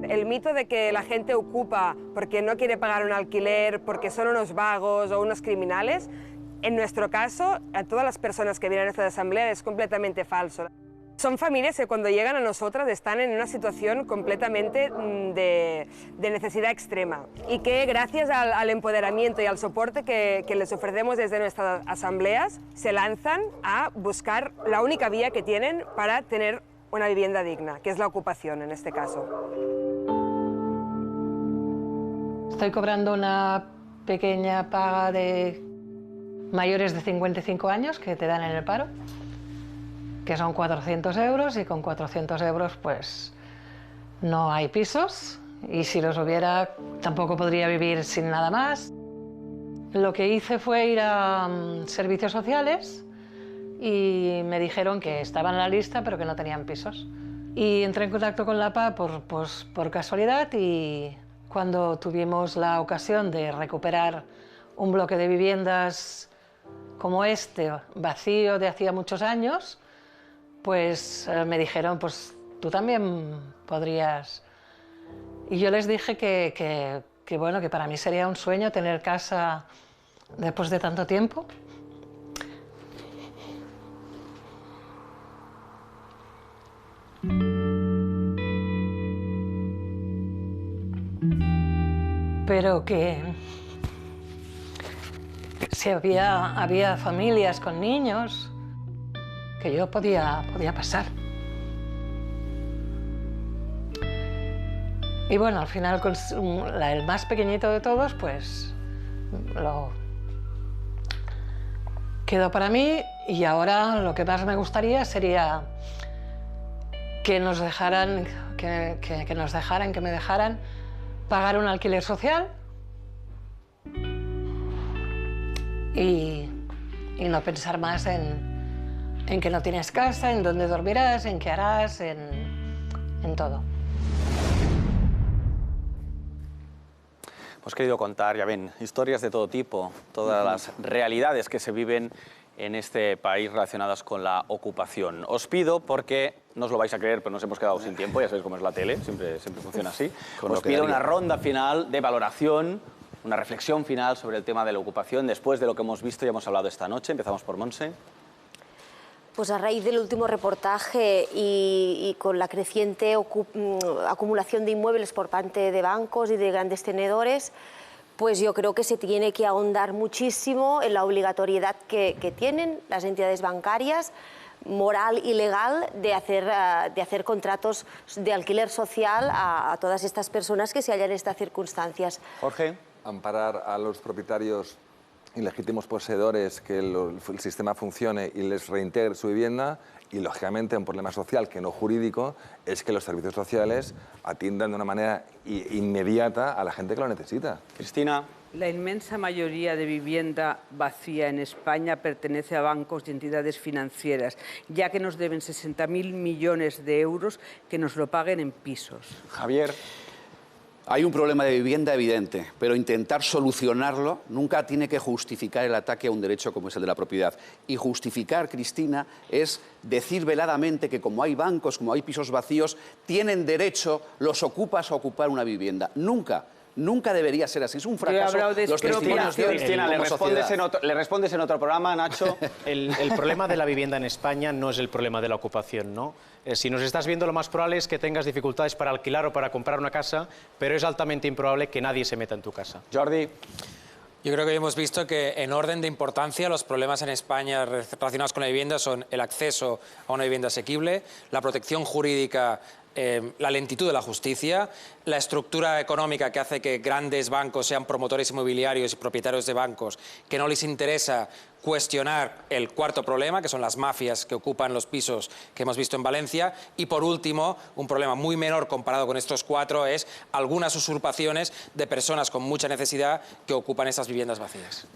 El mito de que la gente ocupa porque no quiere pagar un alquiler, porque son unos vagos o unos criminales, en nuestro caso, a todas las personas que vienen a esta asamblea es completamente falso. Son familias que cuando llegan a nosotras están en una situación completamente de necesidad extrema y que gracias al empoderamiento y al soporte que les ofrecemos desde nuestras asambleas se lanzan a buscar la única vía que tienen para tener una vivienda digna, que es la ocupación en este caso. Estoy cobrando una pequeña paga de mayores de 55 años que te dan en el paro, que son 400 euros, y con 400 euros pues no hay pisos, y si los hubiera tampoco podría vivir sin nada más. Lo que hice fue ir a servicios sociales y me dijeron que estaban en la lista pero que no tenían pisos. Y entré en contacto con la PA por casualidad, y cuando tuvimos la ocasión de recuperar un bloque de viviendas como este, vacío de hacía muchos años, pues me dijeron, pues tú también podrías. Y yo les dije que bueno, que para mí sería un sueño tener casa después de tanto tiempo. Pero que si había familias con niños, que yo podía pasar. Y bueno, al final el más pequeñito de todos, pues lo quedó para mí, y ahora lo que más me gustaría sería que nos dejaran, que me dejaran pagar un alquiler social y no pensar más en que no tienes casa, en dónde dormirás, en qué harás, en todo. Hemos querido contar, ya ven, historias de todo tipo, todas las realidades que se viven en este país relacionadas con la ocupación. Os pido, porque no os lo vais a creer, pero nos hemos quedado sin tiempo, ya sabéis cómo es la tele, siempre funciona así. Os pido una ronda final de valoración, una reflexión final sobre el tema de la ocupación, después de lo que hemos visto y hemos hablado esta noche. Empezamos por Montse. Pues a raíz del último reportaje y con la creciente acumulación de inmuebles por parte de bancos y de grandes tenedores, pues yo creo que se tiene que ahondar muchísimo en la obligatoriedad que tienen las entidades bancarias, moral y legal, de hacer contratos de alquiler social a todas estas personas que se hallan en estas circunstancias. Jorge. Amparar a los propietarios y legítimos poseedores, que el sistema funcione y les reintegre su vivienda. Y, lógicamente, un problema social que no jurídico es que los servicios sociales atiendan de una manera inmediata a la gente que lo necesita. Cristina. La inmensa mayoría de vivienda vacía en España pertenece a bancos y entidades financieras, ya que nos deben 60.000 millones de euros que nos lo paguen en pisos. Javier. Hay un problema de vivienda evidente, pero intentar solucionarlo nunca tiene que justificar el ataque a un derecho como es el de la propiedad. Y justificar, Cristina, es decir veladamente que como hay bancos, como hay pisos vacíos, tienen derecho los ocupas a ocupar una vivienda. Nunca debería ser así. Es un fracaso. Los testimonios de hoy. Cristina, le respondes en otro programa, Nacho. El problema de la vivienda en España no es el problema de la ocupación, ¿no? Si nos estás viendo, lo más probable es que tengas dificultades para alquilar o para comprar una casa, pero es altamente improbable que nadie se meta en tu casa. Jordi. Yo creo que hemos visto que, en orden de importancia, los problemas en España relacionados con la vivienda son el acceso a una vivienda asequible, la protección jurídica, la lentitud de la justicia, la estructura económica que hace que grandes bancos sean promotores inmobiliarios y propietarios de bancos, que no les interesa cuestionar el cuarto problema, que son las mafias que ocupan los pisos que hemos visto en Valencia, y por último, un problema muy menor comparado con estos cuatro, es algunas usurpaciones de personas con mucha necesidad que ocupan esas viviendas vacías.